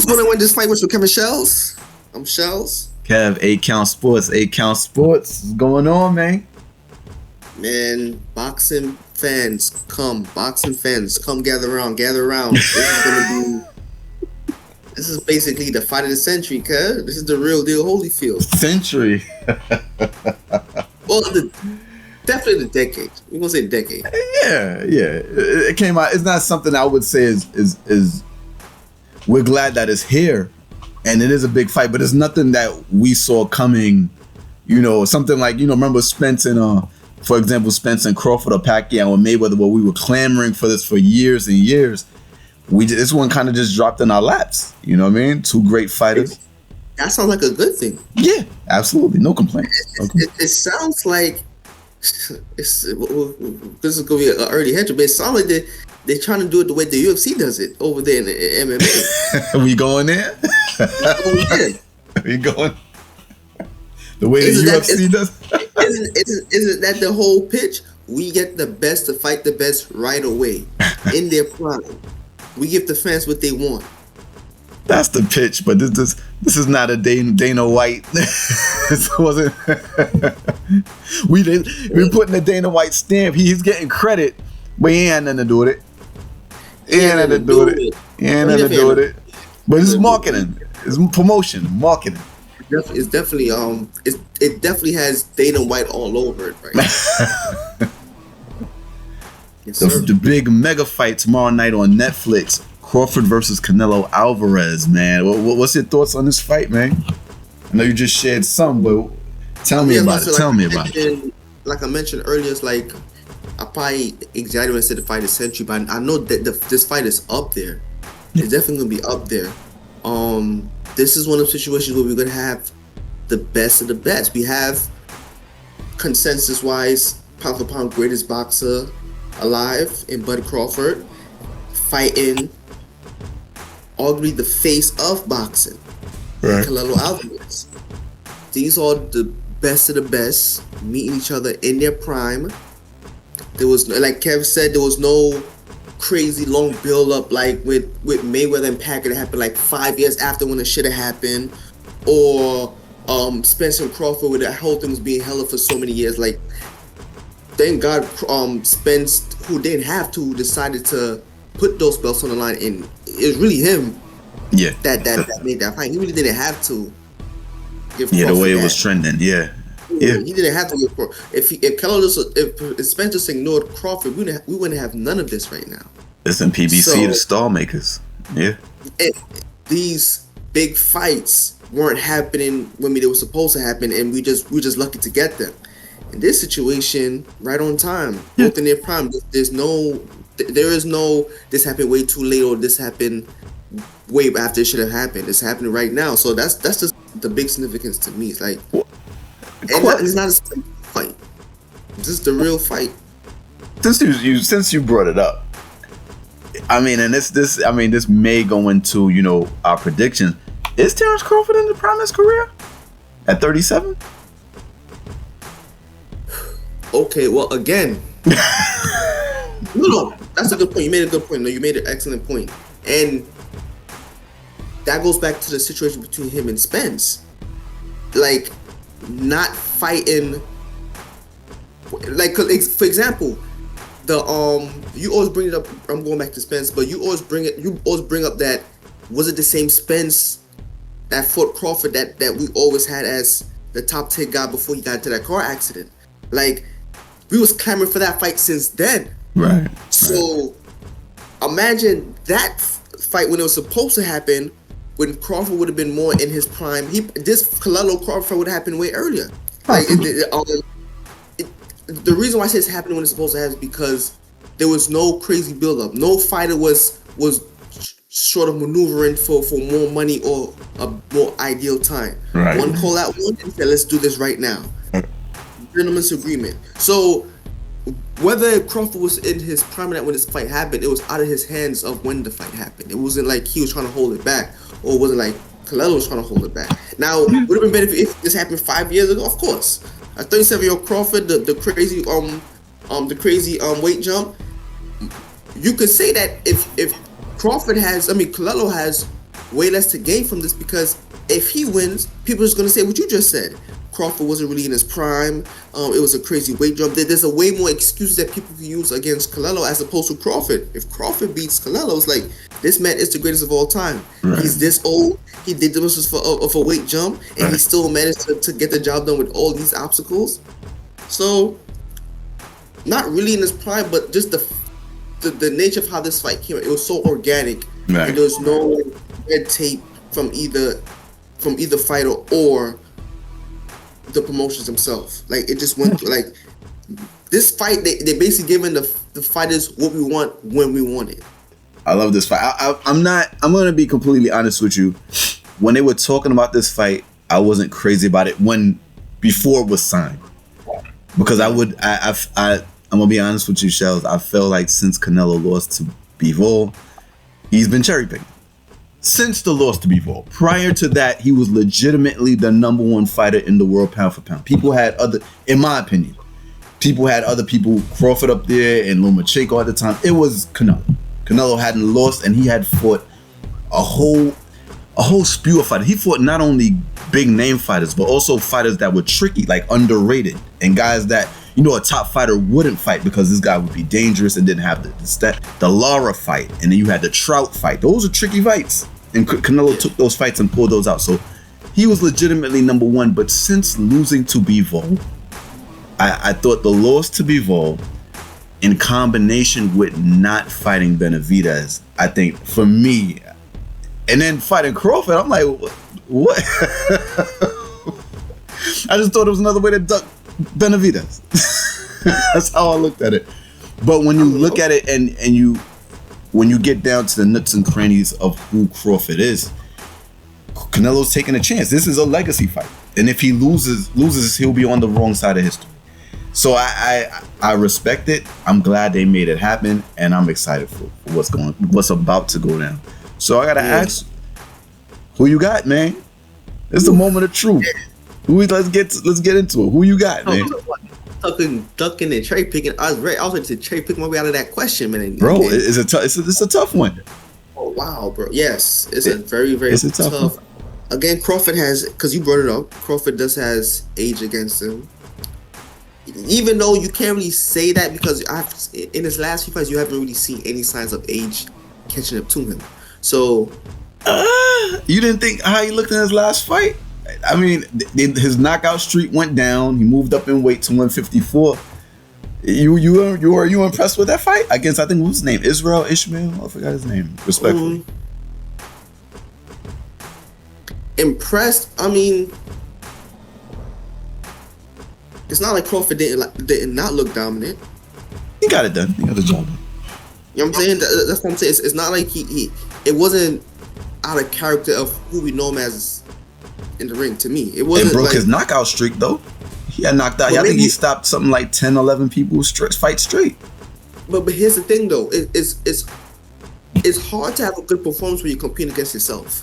who's gonna win this fight? Which with Kevin Shells? Shells. Kev, 8 Count Sports. 8 Count Sports. What's going on, man? Man, boxing fans, come gather around. This is basically the fight of the century, cuz. This is the real deal Holyfield. Century. Well, definitely the decade. We're gonna say decade. Yeah. It came out. It's not something I would say is. We're glad that it's here, and it is a big fight, but it's nothing that we saw coming. You know, something like, you know, remember Spence and for example, Spence and Crawford or Pacquiao or Mayweather, where we were clamoring for this for years and years. This one kind of just dropped in our laps. You know what I mean? Two great fighters. That sounds like a good thing. Yeah, absolutely. No complaints. It sounds like this is gonna be an early head, but it sounds like they're trying to do it the way the UFC does it over there in the MMA. We going there? We going the way the UFC does. Isn't that the whole pitch? We get the best to fight the best right away in their prime. We give the fans what they want. That's the pitch, but this is not a Dana White. This wasn't. We're putting the Dana White stamp. He's getting credit, but he ain't nothing to do with it. He ain't nothing to do with it. But it's marketing. It's promotion, marketing. It's definitely it definitely has Dana White all over it right now. Yes, the big mega fight tomorrow night on Netflix. Crawford versus Canelo Alvarez, man. What's your thoughts on this fight, man? I know you just shared some, but tell me about it. Like I mentioned earlier, it's like I probably exaggerated when I said the fight is century, but I know that this fight is up there. It's definitely gonna be up there. This is one of the situations where we're gonna have the best of the best. We have consensus-wise, pound for pound greatest boxer alive in Bud Crawford fighting arguably the face of boxing, right? Canelo Alvarez. These are the best of the best meeting each other in their prime. There was, like Kev said, there was no crazy long build up like with Mayweather and Pacquiao that happened like 5 years after when it should have happened, or Spencer and Crawford where the whole thing was being held for so many years. Like, thank God Spence, who didn't have to, decided to put those belts on the line, and it was really him. Yeah. That made that fight. He really didn't have to give Crawford the way it that. was trending. Yeah. He didn't have to give Crawford. If Spence just ignored Crawford, we wouldn't have none of this right now. Listen, PBC, the star makers. Yeah. These big fights weren't happening when they were supposed to happen, and we just lucky to get them. In this situation, right on time, both in their prime. There is no this happened way too late or this happened way after it should have happened. It's happening right now. So that's just the big significance to me. It's like, it's not a fight. This is the real fight. Since you brought it up, I mean, and this may go into, you know, our predictions. Is Terrence Crawford in the prime of his career at 37? Okay, well, again, no, that's a good point. You made a good point. No, you made an excellent point, and that goes back to the situation between him and Spence, like not fighting. Like, for example, you always bring it up. I'm going back to Spence, but you always bring up that, was it the same Spence that fought Crawford that we always had as the top 10 guy before he got into that car accident? Like, we was clamoring for that fight since then. Right. So imagine that fight when it was supposed to happen, when Crawford would have been more in his prime. This Canelo Crawford would have happened way earlier. Like, the reason why I say it's happening when it's supposed to happen is because there was no crazy build-up. No fighter was sort of maneuvering for more money or a more ideal time. Right. One call out one and said, let's do this right now. Gentleman's agreement. So whether Crawford was in his prime when this fight happened, it was out of his hands of when the fight happened. It wasn't like he was trying to hold it back, or it wasn't like Canelo was trying to hold it back. Now, would it have been better if this happened 5 years ago? Of course. A 37-year-old Crawford, the crazy weight jump. You could say that if Crawford Canelo has way less to gain from this, because if he wins, people are just going to say what you just said. Crawford wasn't really in his prime. It was a crazy weight jump. There's a way more excuses that people can use against Canelo as opposed to Crawford. If Crawford beats Canelo, it's like, this man is the greatest of all time. Right. He's this old. He did this of a weight jump, and he still managed to get the job done with all these obstacles. So, not really in his prime, but just the nature of how this fight came out. It was so organic, and there was no red tape from either fighter or the promotions themselves. Like, it just went like this fight. They basically giving the fighters what we want when we want it. I love this fight. I'm gonna be completely honest with you. When they were talking about this fight, I wasn't crazy about it before it was signed, because I'm gonna be honest with you, Shells. I feel like since Canelo lost to Bivol, he's been cherry picking. Since the loss to Bivol. Prior to that, he was legitimately the number one fighter in the world pound for pound. People had in my opinion, other people, Crawford up there and Lomachenko at the time. It was Canelo. Canelo hadn't lost, and he had fought a whole spew of fighters. He fought not only big name fighters, but also fighters that were tricky, like underrated, and guys that, you know, a top fighter wouldn't fight because this guy would be dangerous and didn't have the Lara fight, and then you had the Trout fight. Those are tricky fights, and Canelo took those fights and pulled those out. So he was legitimately number one. But since losing to Bivol, I thought the loss to Bivol, in combination with not fighting Benavidez, I think for me, and then fighting Crawford, I'm like, what? I just thought it was another way to duck Benavidez. That's how I looked at it. But when you look at it and when you get down to the nuts and crannies of who Crawford is, Canelo's taking a chance. This is a legacy fight, and if he loses, he'll be on the wrong side of history. So I respect it. I'm glad they made it happen, and I'm excited for what's about to go down. So I gotta ask, who you got, man? It's the moment of truth. Let's get into it. Who you got, man? Ducking and cherry picking. I was ready to cherry pick my way out of that question, man. Bro, it's a tough one. Oh wow, bro. Yes, it's a very, very tough. Again, Crawford has, because you brought it up, Crawford has age against him. Even though you can't really say that, because in his last few fights, you haven't really seen any signs of age catching up to him. So, you didn't think how he looked in his last fight? I mean, his knockout streak went down. He moved up in weight to 154. You impressed with that fight against, I think, what was his name? Ishmael? I forgot his name. Respectfully. Impressed? I mean, it's not like Crawford did not look dominant. He got it done. He got the job done. You know what I'm saying? That's what I'm saying. It's not like it wasn't out of character of who we know him as in the ring. To me, it wasn't. It broke his knockout streak though. He had knocked out. I think he stopped something like 10, 11 people fight straight. But here's the thing though. It's hard to have a good performance when you compete against yourself.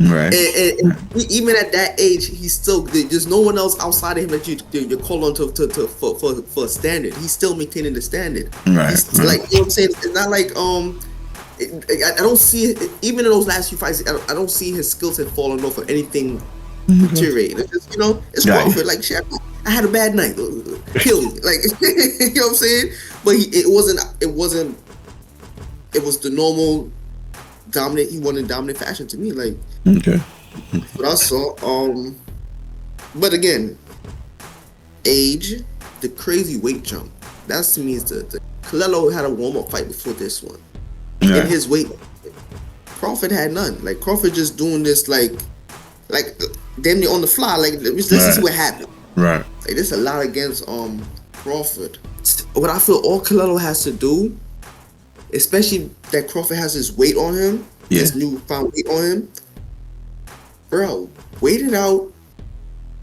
Right. And even at that age, he's still, there's no one else outside of him that you call on for a standard. He's still maintaining the standard. Right. He's like, you know what I'm saying? It's not like I don't see it, even in those last few fights. I don't see his skill set falling off or anything deteriorating. It's just, it's Crawford. Like, shit, I had a bad night. Kill me. Like, you know what I'm saying? But it was the normal dominant. He won in dominant fashion to me. Like, okay. But I saw, but again, age, the crazy weight jump. That's to me is the Canelo had a warm up fight before this one. In his weight, Crawford had none. Like, Crawford just doing this like damn near on the fly. Like, let's see what happened. Right. Like, there's a lot against Crawford. What I feel all Canelo has to do, especially that Crawford has his weight on him, his newfound weight on him, bro, wait it out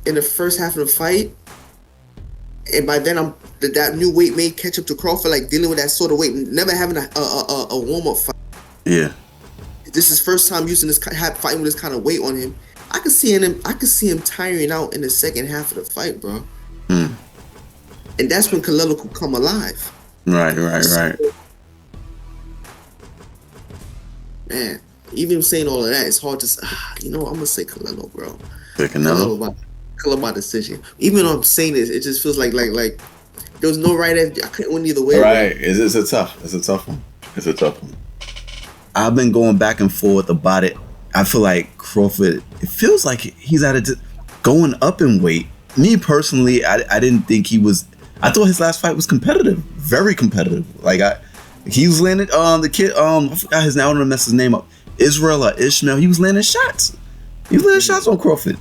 in the first half of the fight, and by then that new weight may catch up to Crawford, like dealing with that sort of weight, never having a warm-up fight. Yeah. This is first time using this fighting with this kind of weight on him. I could see him tiring out in the second half of the fight, bro. And that's when Canelo could come alive. Right. Man, even saying all of that, it's hard to. I'm gonna say Canelo, bro. Canelo. Canelo by decision. Even though I'm saying this, it just feels like there was no right answer. I couldn't win either way. Right. It's a tough one. It's a tough one. I've been going back and forth about it. I feel like Crawford, it feels like he's going up in weight. Me personally, I didn't think he was. I thought his last fight was competitive, very competitive. Like he was landing the kid. I forgot his name. I don't want to mess his name up. Israel or Ishmael. He was landing shots. He was landing shots on Crawford,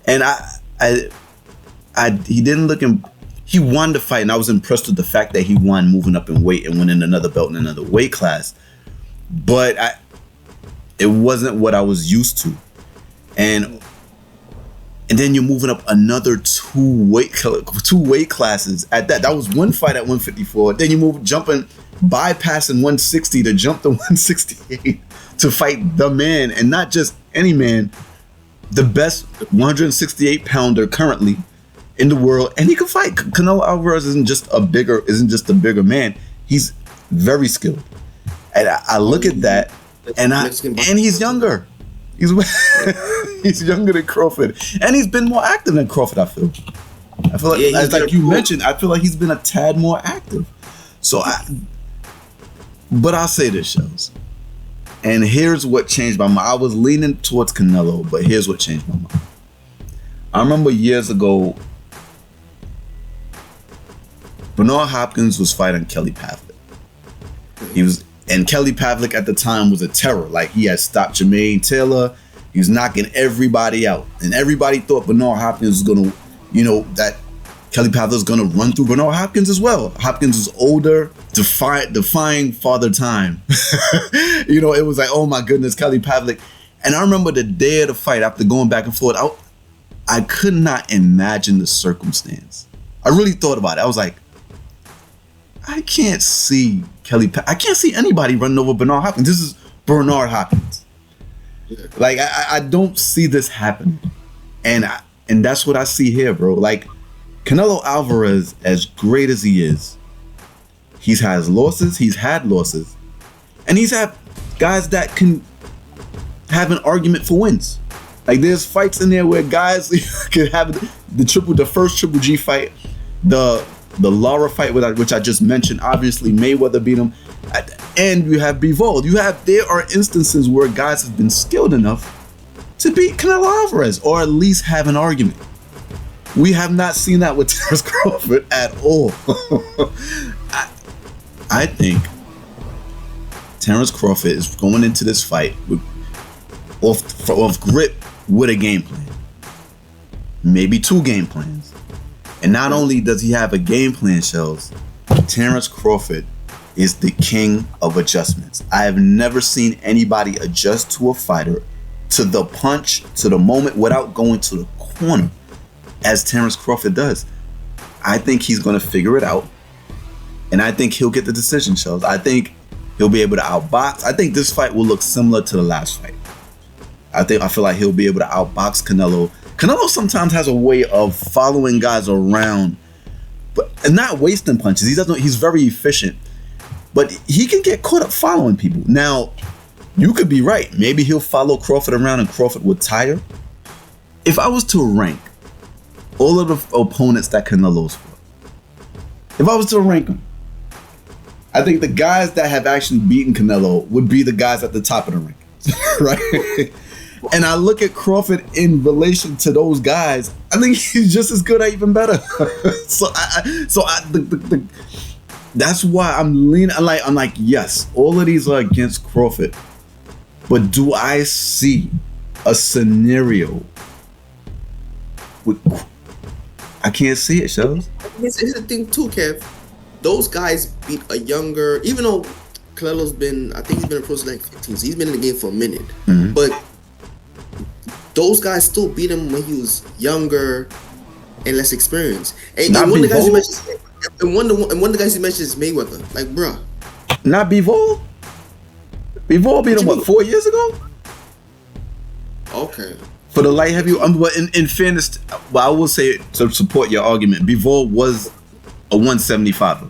and he didn't look. He won the fight, and I was impressed with the fact that he won, moving up in weight and winning another belt in another weight class. But it wasn't what I was used to, and then you're moving up another two weight classes at that. That was one fight at 154. Then you bypassing 160 to jump to 168 to fight the man, and not just any man, the best 168 pounder currently in the world, and he can fight. Canelo Alvarez isn't just a bigger man. He's very skilled, and I look at that, and he's younger. He's younger than Crawford, and he's been more active than Crawford. I feel like you mentioned. I feel like he's been a tad more active. But I'll say this, shows, and here's what changed my mind. I was leaning towards Canelo, but here's what changed my mind. I remember years ago, Bernard Hopkins was fighting Kelly Pavlik. And Kelly Pavlik at the time was a terror. Like, he had stopped Jermaine Taylor. He was knocking everybody out. And everybody thought Bernard Hopkins was going to, that Kelly Pavlik was going to run through Bernard Hopkins as well. Hopkins was older, defying father time. It was like, oh my goodness, Kelly Pavlik. And I remember the day of the fight, after going back and forth, I could not imagine the circumstance. I really thought about it. I was like, I can't see I can't see anybody running over Bernard Hopkins. This is Bernard Hopkins. Like, I don't see this happening. And that's what I see here, bro. Like, Canelo Alvarez, as great as he is, he's had losses, and he's had guys that can have an argument for wins. Like, there's fights in there where guys could have the first Triple G fight, the Lara fight, which I just mentioned. Obviously, Mayweather beat him. And you have Bivol. There are instances where guys have been skilled enough to beat Canelo Alvarez, or at least have an argument. We have not seen that with Terence Crawford at all. I think Terence Crawford is going into this fight off grip with a game plan. Maybe two game plans. And not only does he have a game plan, Shells, Terence Crawford is the king of adjustments. I have never seen anybody adjust to a fighter, to the punch, to the moment, without going to the corner, as Terence Crawford does. I think he's going to figure it out, and I think he'll get the decision, Shells. I think he'll be able to outbox. I think this fight will look similar to the last fight. I feel like he'll be able to outbox Canelo. Canelo sometimes has a way of following guys around, and not wasting punches. He's very efficient, but he can get caught up following people. Now, you could be right. Maybe he'll follow Crawford around and Crawford would tire. If I was to rank all of the opponents that Canelo's fought, if I was to rank them, I think the guys that have actually beaten Canelo would be the guys at the top of the rankings, right? And I look at Crawford in relation to those guys. I think he's just as good or even better. That's why I'm leaning. I'm like, yes, all of these are against Crawford. But do I see a scenario? I can't see it, Shells. Here's the thing too, Kev. Those guys beat a younger, even though Canelo's been, I think he's been a pro since like 15, so he's been in the game for a minute. Mm-hmm. But those guys still beat him when he was younger and less experienced. And one of the guys you mentioned, and one of the guys you mentioned is Mayweather. Like, bruh. Not Bivol? Bivol beat him, what, 4 years ago? Okay. For the light heavyweight, but in fairness, I will say, to support your argument, Bivol was a 175.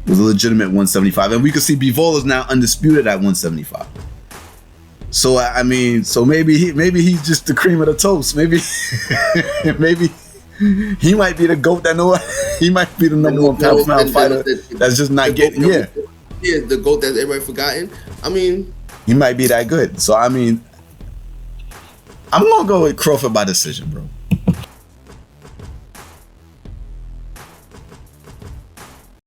Was a legitimate 175. And we can see Bivol is now undisputed at 175. So I mean, so maybe he's just the cream of the toast. Maybe maybe he might be the GOAT that he might be the number one pound for pound fighter that's just not getting the GOAT that everybody forgotten. I mean, he might be that good. So I mean, I'm gonna go with Crawford by decision, bro.